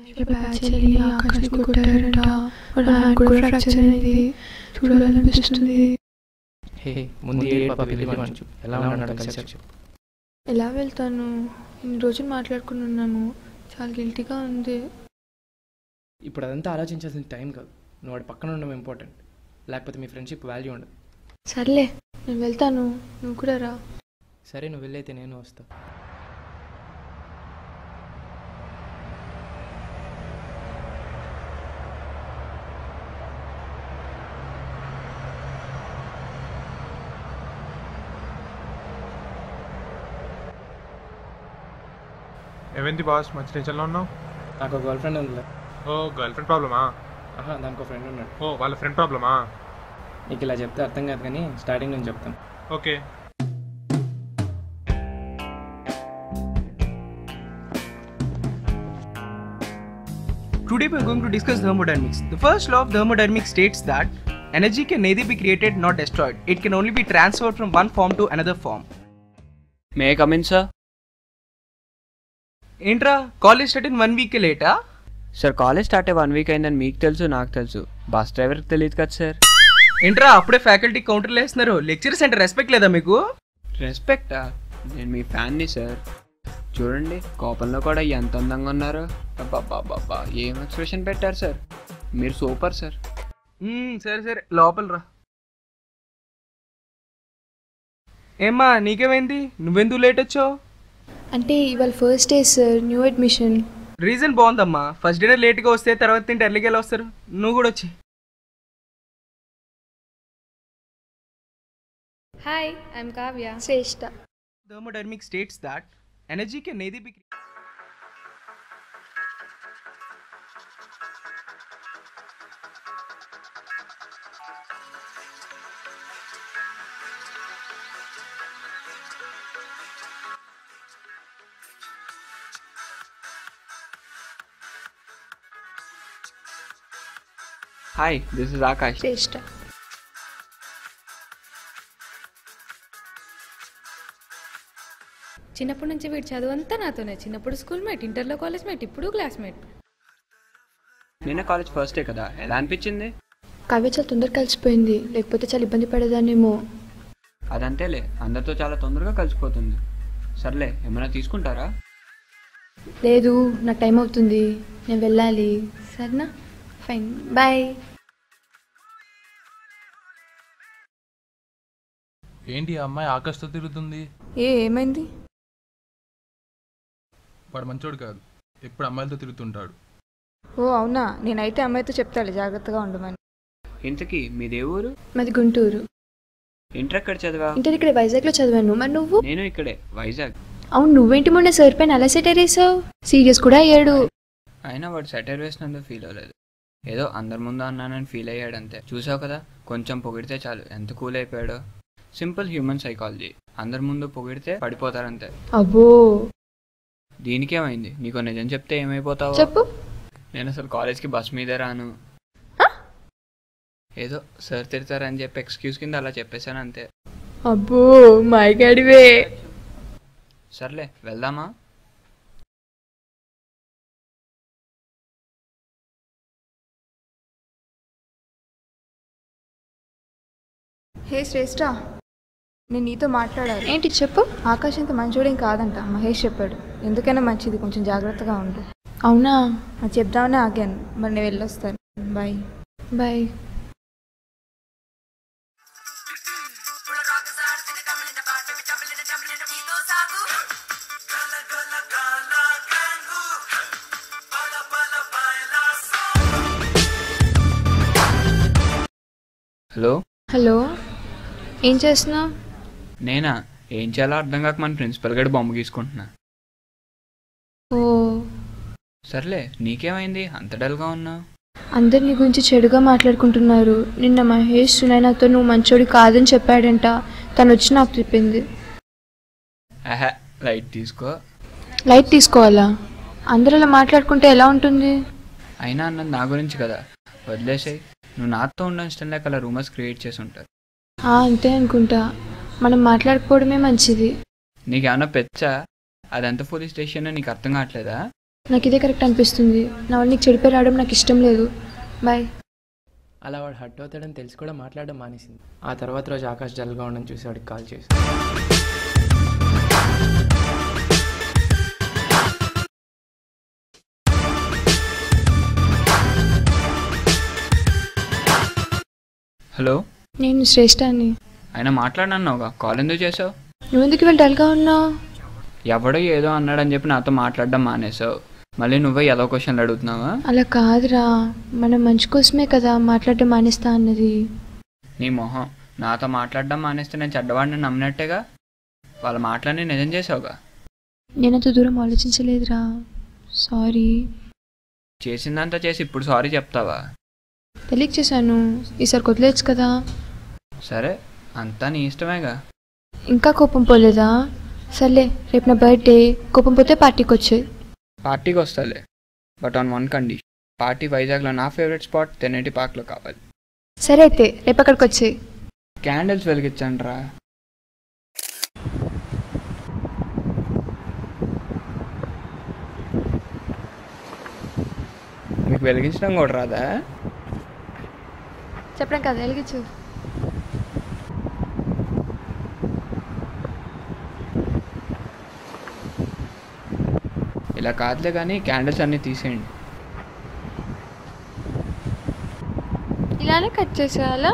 ఇలా బ్యాచ్ వెళ్ళి ఆకాష్ని కొట్టారంట. వాళ్ళ హ్యాండ్ కూడా ఫ్రాక్చర్ అయింది. చూడాలనిపిస్తుంది. హే ముందు ఎలా ఉన్నాడు కలిసి ఎలా వెళ్తాను? ఇన్ని రోజులు మాట్లాడుకుని ఉన్నాను. చాలా గిల్టీగా ఉంది. ఇప్పుడు అదంతా ఆలోచించాల్సిన టైం కాదు. నువ్వు వాడి పక్కన ఉండడం ఇంపార్టెంట్. లేకపోతే మీ ఫ్రెండ్షిప్ వాల్యూ ఉండదు. సర్లే నేను వెళ్తాను, నువ్వు కూడా రా. సరే నువ్వు వెళ్ళైతే నేను వస్తా. ఏమైంది బాస్, మంచి టెన్షన్లో ఉన్నావు? నాకు ఒక గర్ల్ ఫ్రెండ్ ఉంది. ఓ గర్ల్ ఫ్రెండ్ ప్రాబ్లమా? దానికి ఒక ఫ్రెండ్ ఉన్నాడు. ఓ వాళ్ళ ఫ్రెండ్ ప్రాబ్లమా? నీకు ఇలా చెప్తే అర్థం కాదు కానీ స్టార్టింగ్ నుంచి చెప్తాను. Okay. Today we are going to discuss thermodynamics. The first law of thermodynamics states that energy can neither be created nor destroyed. It can only be transferred from one form to another form. May I come in, sir? ఏంట్రా college start in 1 week లేటా? Sir college start అయ్యి 1 week అయిందని మీకు తెలుసు, నాకు తెలుసు. Bus డ్రైవర్కి తెలియదు కదా సార్. ఏంట్రా అప్పుడే ఫ్యాకల్టీ కౌంటర్లు వేస్తున్నారు. లెక్చరర్స్ అంటే రెస్పెక్ట్ లేదా మీకు? రెస్పెక్టా? నేను మీ ఫ్యాన్ని సార్. చూడండి కోపంలో కూడా ఎంత అందంగా ఉన్నారు. అబ్బాబ్బాబ్బా ఏం ఎక్స్ప్రెషన్ పెట్టారు సార్. మీరు సూపర్ సార్. సరే సరే లోపల రా. ఏమ్మా నీకేమైంది? నువ్వెందుకు లేట్ వచ్చావు? అంటే ఇవాళ first day sir, new admission. Reason బాగుందమ్మా. ఫస్ట్ డే లేట్గా వస్తే తర్వాత తింటే ఎర్లీగా ఎలా వస్తారు? నువ్వు కూడా వచ్చి. Hi, I'm Kavya. Shreshtha. Thermodynamics states that energy can neither be hi, this is Akash. Shreshtha. చిన్నప్పటి నుంచి వీడి చదువు అంతా నాతోనే. చిన్నప్పుడు స్కూల్ మేట్, ఇంటర్లో కాలేజ్ మేట్, ఇప్పుడు క్లాస్మేట్. నిన్న కాలేజ్ ఫస్ట్ డే కదా, ఎలా అనిపించింది? కావ్య చాలా తొందరగా కలిసిపోయింది, లేకపోతే చాలా ఇబ్బంది పడేదాన్నేమో. అదంతేలే, అందరితో చాలా తొందరగా కలిసిపోతుంది. సర్లే ఏమైనా తీసుకుంటారా? లేదు, నాకు టైం అవుతుంది, నేను వెళ్ళాలి. సరేనా? Fine, bye. ఏంటి ఆ అమ్మాయి ఆకాష్తో తిరుగుతుంది? ఏమైంది? వాడు మంచోడు కాదు, ఎప్పుడు అమ్మాయిలతో తిరుగుతుంటాడు. ఓ అవునా? నేనైతే అమ్మాయితో చెప్తాను జాగ్రత్తగా ఉండమని. ఇంతకీ మీదే ఊరు? మాది గుంటూరు. ఇంటర్ ఎక్కడ చదివా? ఇంటర్ ఇక్కడ వైజాగ్లో చదివాను. మరి నువ్వు? నేను ఇక్కడే వైజాగ్. అవును, నువ్వేంటి మొన్న సార్ పైన అలా సెటర్ వేసావు? సీరియస్ కూడా అయ్యాడు. అయినా వాడు సెటర్ వేసినందుకు ఫీల్ అవ్వలేదు. ఏదో అందరి ముందు అన్నానని ఫీల్ అయ్యాడు అంతే. చూసావు కదా, కొంచెం పొగిడితే చాలు ఎంత కూల్ అయిపోయాడో. Simple human psychology. అందరి ముందు పొగిడితే పడిపోతారంతే. అబ్బో, దీనికేమైంది? నీకు నిజం చెప్తే ఏమైపోతావు? చెప్పు. నేను అసలు కాలేజ్కి బస్ మీదే రాను. ఏదో సార్ తిడతారని చెప్పి ఎక్స్క్యూజ్ కింద అలా చెప్పేశాను అంతే. అబ్బో మై గడివే. సర్లే వెళ్దామా? హే శ్రేష్ఠ, నేను నీతో మాట్లాడాలి. ఏంటి చెప్పు. ఆకాష్ అంత మంచోడేం కాదంట, మహేష్ చెప్పాడు. ఎందుకైనా మంచిది, కొంచెం జాగ్రత్తగా ఉండు. అవునా? అది చెప్దామని ఆగాను. మరి నేను వెళ్ళొస్తాను. బాయ్. బాయ్. హలో. హలో, ఏం చేస్తున్నావు? నేనా? ఏం చేయాలో అర్థం కాక మన ప్రిన్సిపల్ గడి బొమ్మ గీసుకుంటున్నా. ఓ సర్లే, నీకేమైంది అంత డల్గా ఉన్నావు? అందరు నీ గురించి చెడుగా మాట్లాడుకుంటున్నారు. నిన్న మహేష్ సునైనాతో నువ్వు మంచోడి కాదని చెప్పాడంట. తను వచ్చి నాకు చెప్పింది. ఆహా, లైట్ తీసుకో. లైట్ తీసుకోవాలా? అందరు అలా మాట్లాడుకుంటే ఎలా ఉంటుంది? అయినా అన్నది నా గురించి కదా, వదిలేసాయి. నువ్వు నాతో ఉండడం ఇష్టం లేక అలా రూమర్స్ క్రియేట్ చేసి ఉంటారు. అంతే అనుకుంటా. మనం మాట్లాడుకోవడమే మంచిది. నీకేమన్నా పెచ్చా? అదంతా పోలీస్ స్టేషన్ నీకు అర్థం కావట్లేదా? నాకు ఇదే కరెక్ట్ అనిపిస్తుంది. నా వల్ల నీకు చెడిపోయి రావడం నాకు ఇష్టం లేదు. బాయ్. అలా వాడు హర్ట్ అవుతాడని తెలిసి కూడా మాట్లాడడం మానేసింది. ఆ తర్వాత రోజు ఆకాష్ డల్గా ఉండడం చూసి వాడికి కాల్ చేసి, హలో, నేను శ్రేష్ఠాన్ని. ఆయన మాట్లాడినావుగా, కాల్ ఎందుకు చేసావు? నువ్వెందుకు ఇవాళ డల్గా ఉన్నావు? ఎవడో ఏదో అన్నాడని చెప్పి నాతో మాట్లాడడం మానేసావు. మళ్ళీ నువ్వే ఏదో క్వశ్చన్లు అడుగుతున్నావా? అలా కాదురా, మనం మంచి కోసమే కదా మాట్లాడడం మానేస్తా అన్నది. నీ మొహం, నాతో మాట్లాడడం మానేస్తే నేను చెడ్డవాడిని నమ్మినట్టేగా. వాళ్ళ మాటలన్నీ నిజం చేసావుగా. నేను అంత దూరం ఆలోచించలేదురా, సారీ. చేసిందంతా చేసి ఇప్పుడు సారీ చెప్తావా? తెలియక చేశాను, ఈసారి వదిలేచ్చు కదా. సరే, అంతా నీ ఇష్టమేగా. ఇంకా కోపం పోలేదా? సర్లే, రేపు నా బర్త్డే, కోపం పోతే పార్టీకి వచ్చేది. పార్టీకి వస్తాలే, but on one condition. Party వైజాగ్లో నా ఫేవరెట్ స్పాట్ తెన్నేటి పార్క్లో కావాలి. సరే అయితే రేపు అక్కడికి వచ్చేయి. క్యాండిల్స్ వెలిగించండి రా. మీకు వెలిగించడం కూడా రాదా? చెప్పడం కదా, వెలిగించు. ఇలా కాదులే కానీ క్యాండిల్స్ అన్నీ తీసేయండి. ఇలానే కట్ చేసేయాలా?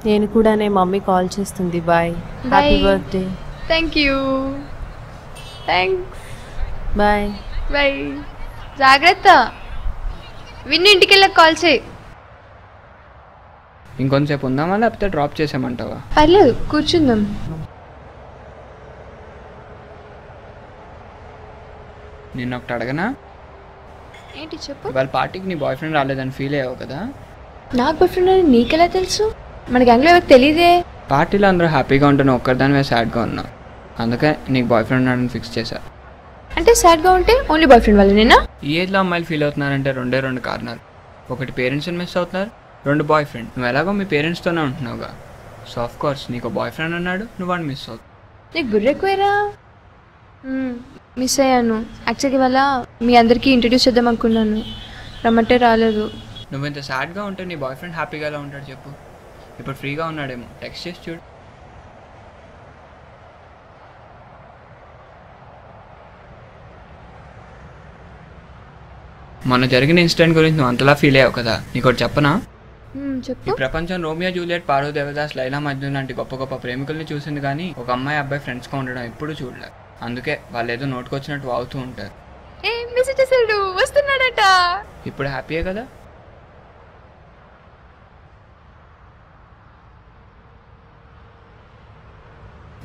నేను కూడా మమ్మీ కాల్ చేస్తుంది. Bye, happy birthday. Thank you. Thanks. Bye bye. జాగ్రత్త. విన్ను ఇంటికి వెళ్ళక కాల్ చేయి. ఇంకొంతసేపు ఉందామా లేకపోతే డ్రాప్ చేసామంటావా? పర్లేదు, కూర్చుందాం. నిన్న ఒకటి అడగనా? ఏంటి చెప్పు. వాళ్ళ పార్టీకి నీ బాయ్ ఫ్రెండ్ రాలేదని ఫీల్ అయ్యావు కదా? నాకు బాయ్ ఫ్రెండ్ అని నీకెలా తెలుసు? మన గ్యాంగ్లో ఎవరికి తెలీదే. పార్టీలో అందరూ హ్యాపీగా ఉంటే ఒక్కరిదానివే సాడ్గా ఉన్నావు. అందుకే నీకు బాయ్ ఫ్రెండ్ ఉన్నాడని ఫిక్స్ చేశా. అంటే సాడ్గా ఉంటే ఓన్లీ బాయ్ ఫ్రెండ్ వాళ్ళనేనా? ఈ ఏజ్లో అమ్మాయిలు ఫీల్ అవుతున్నారంటే రెండు కారణాలు. ఒకటి పేరెంట్స్ని మిస్ అవుతున్నారు, రెండు బాయ్ ఫ్రెండ్. నువ్వు ఎలాగో మీ పేరెంట్స్తోనే ఉంటున్నావుగా, సో ఆఫ్ కోర్స్ నీకు బాయ్ ఫ్రెండ్ ఉన్నాడు, నువ్వు వాడిని మిస్ అవుతావు. నీకు బుర్ర ఎక్కువేరా. మిస్ అయ్యాను. యాక్చువల్గా ఇవాళ మీ అందరికీ ఇంట్రడ్యూస్ చేద్దాం అనుకున్నాను, రమ్మంటే రాలేదు. నువ్వు ఇంత సాడ్గా ఉంటే నీ బాయ్ ఫ్రెండ్ హ్యాపీగా ఎలా ఉంటాడు చెప్పు? ఇప్పుడు ఫ్రీగా ఉన్నాడేమో, టెక్స్ట్ చేసి చూడు. మొన్న జరిగిన ఇన్సిడెంట్ గురించి నువ్వు అంతలా ఫీల్ అయ్యావు కదా, నీకోటి చెప్పనా? చెప్పు. ఈ ప్రపంచం రోమియో జూలియట్, పారో దేవదాస్, లైలా మజ్ను లాంటి గొప్ప గొప్ప ప్రేమికుల్ని చూసింది కానీ ఒక అమ్మాయి అబ్బాయి ఫ్రెండ్స్గా ఉండడం ఎప్పుడు చూడలేదు. అందుకే వాళ్ళు ఏదో నోటుకొచ్చినట్టు వాగుతూ ఉంటారు. వస్తున్నాడట. ఇప్పుడు హ్యాపీయే కదా?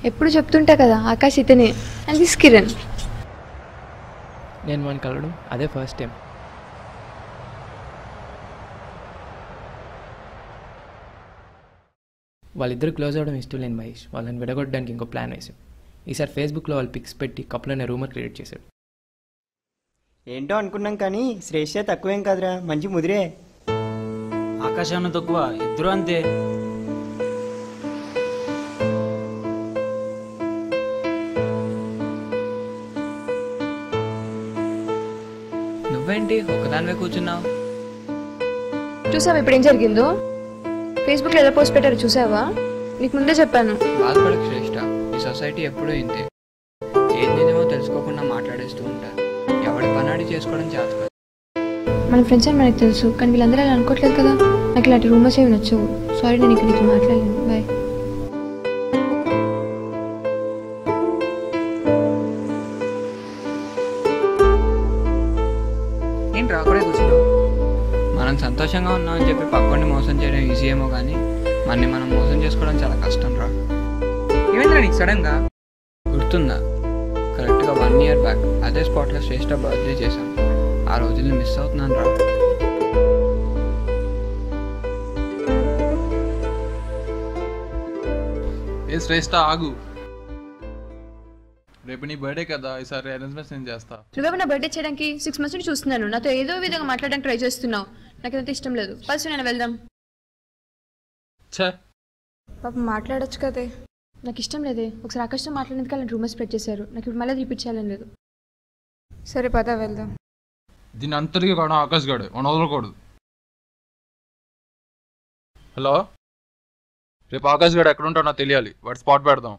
ఎప్పుడు చెప్తుంటా కదా, ఆకాష్ ఇతనే, అండ్ దిస్ కిరణ్. నేను వాడిని కలవడం అదే ఫస్ట్ టైం. వాళ్ళిద్దరు క్లోజ్ అవ్వడం ఇష్టం లేని మహేష్ వాళ్ళని విడగొట్టడానికి ఇంకో ప్లాన్ వేసాడు. ఈసారి ఫేస్బుక్లో వాళ్ళు పిక్స్ పెట్టి కపుల్ అనే రూమర్ క్రియేట్ చేశాడు. ఏంటో అనుకున్నాం కానీ శ్రేష్ఠ తక్కువేం కాదురా, మంచి ముదిరే. ఆకాశాన్ని తక్కువ, ఇద్దరు అంతే. నువ్వేంటి ఒకదానివే కూర్చున్నావు? చూసావా ఇప్పుడు ఏం జరిగిందో? ఫేస్బుక్లో ఎలా పోస్ట్ పెట్టారు చూసావా? నీకు ముందే చెప్పాను. బాధపడకు శ్రేష్ఠ, ఈ సొసైటీ ఎప్పుడూ ఇంతే. ఏది నిజమో తెలుసుకోకుండా మాట్లాడేస్తూ ఉంటారు. ఎవడి పనాడి చేసుకోవడం చేత కాదు. మన ఫ్రెండ్స్ అని మనకు తెలుసు, కానీ వీళ్ళందరూ అలా అనుకోవట్లేదు కదా. నాకు ఇలాంటి రూమర్స్ ఏమి నచ్చవు. సారీ, నేను ఇక్కడ నీకు మాట్లాడలేను. బాయ్. ఏంటి అక్కడే కూర్చున్నావు? మనం సంతోషంగా ఉన్నామని చెప్పి పక్కని మోసం చేయడం ఈజీ ఏమో కానీ మనని మనం మోసం చేసుకోవడం చాలా కష్టం రా. ఏమైందిరా నీకు సడన్గా? గుర్తుందా, కరెక్ట్గా 1 year బ్యాక్ అదే స్పాట్లో శ్రేష్ఠ బర్త్డే చేశాం. ఆ రోజుల్ని మిస్ అవుతున్నాను రా. ఏ శ్రేష్ఠ ఆగు. రేపు నీ బర్త్డే కదా, ఈసారి అరేంజ్మెంట్స్ నేను చేస్తా. నువ్వేమో నా బర్త్డే చేయడానికి 6 months నుంచి చూస్తున్నాను. నాతో ఏదో విధంగా మాట్లాడడానికి ట్రై చేస్తున్నావు. నాకు అంత ఇష్టం లేదు. ఫస్ట్ నేను వెళ్దాం. పాపం మాట్లాడొచ్చు కదే. నాకు ఇష్టం లేదే. ఒకసారి ఆకాష్తో మాట్లాడేందుకు అలాంటి రూమర్స్ స్ప్రెడ్ చేశారు. నాకు ఇప్పుడు మళ్ళీ రిపీట్ చేయాలని లేదు. సరే పద వెళ్దాం. దీని అంతటికి కావడం ఆకాష్ గాడు, మనం వదలకూడదు. హలో, రేపు ఆకాష్ గారు ఎక్కడ ఉంటాడో నాకు తెలియాలి. వాటి స్పాట్ పెడదాం.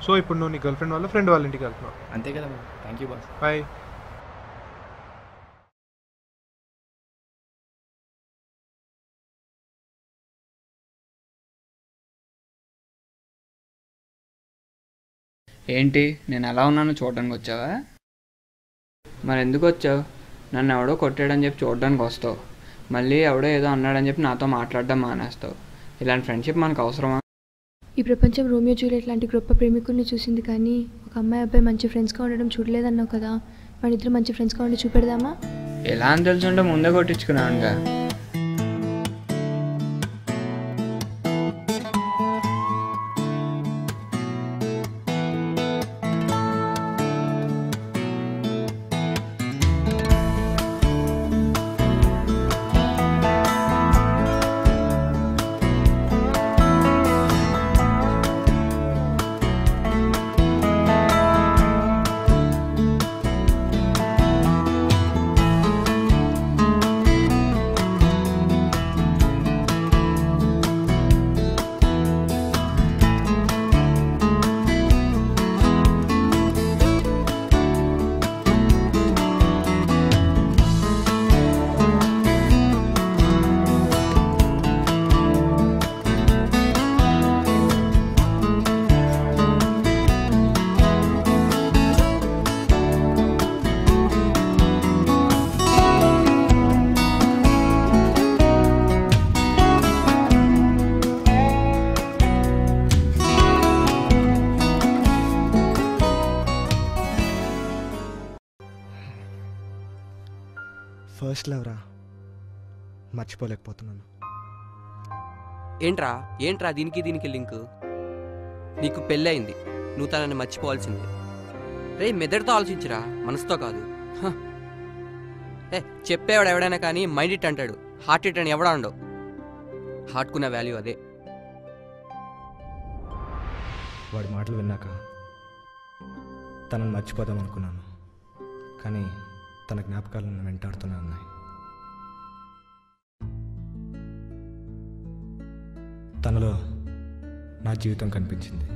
సో ఇప్పుడు నువ్వు నీ గర్ల్ ఫ్రెండ్ వాళ్ళ ఫ్రెండ్ వాళ్ళ ఇంటికి వెళ్తున్నావు అంతే కదా. Thank you boss. బాయ్. ఏంటి నేను ఎలా ఉన్నానో చూడడానికి వచ్చావా? మరి ఎందుకు వచ్చావు? నన్ను ఎవడో కొట్టాడని చెప్పి చూడడానికి వస్తావు, మళ్ళీ ఎవడో ఏదో అన్నాడని చెప్పి నాతో మాట్లాడడం మానేస్తావు. ఇలాంటి ఫ్రెండ్షిప్ మనకు అవసరమా? ఈ ప్రపంచం రోమియో జూలియట్ లాంటి గొప్ప ప్రేమికుల్ని చూసింది, కానీ ఒక అమ్మాయి అబ్బాయి మంచి ఫ్రెండ్స్గా ఉండడం చూడలేదన్నావు కదా. మన ఇద్దరు మంచి ఫ్రెండ్స్గా ఉండి చూపెడదామా? ఎలా అని తెలుసుంటే ముందే కొట్టించుకున్నానుగా. ఫస్ట్ లవ్ రా, మర్చిపోలేకపోతున్నాను. ఏంట్రా దీనికి లింక్? నీకు పెళ్ళయింది, నువ్వు తనని మర్చిపోవాల్సిందే. రే మెదడుతో ఆలోచించరా, మనసుతో కాదు. చెప్పేవాడు ఎవడైనా కానీ మైండ్ ఇట్ అంటాడు, హార్ట్ ఇట్ అని ఎవడా ఉండవు. హార్ట్కున్న వాల్యూ అదే. వాడి మాటలు విన్నాక తనని మర్చిపోదాం అనుకున్నాను, కానీ తన జ్ఞాపకాలు నన్ను వెంటాడుతూనే ఉన్నాయి. తనలో నా జీవితం కనిపించింది.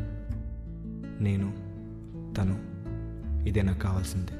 నేను తను ఇదే నాకు కావాల్సిందే.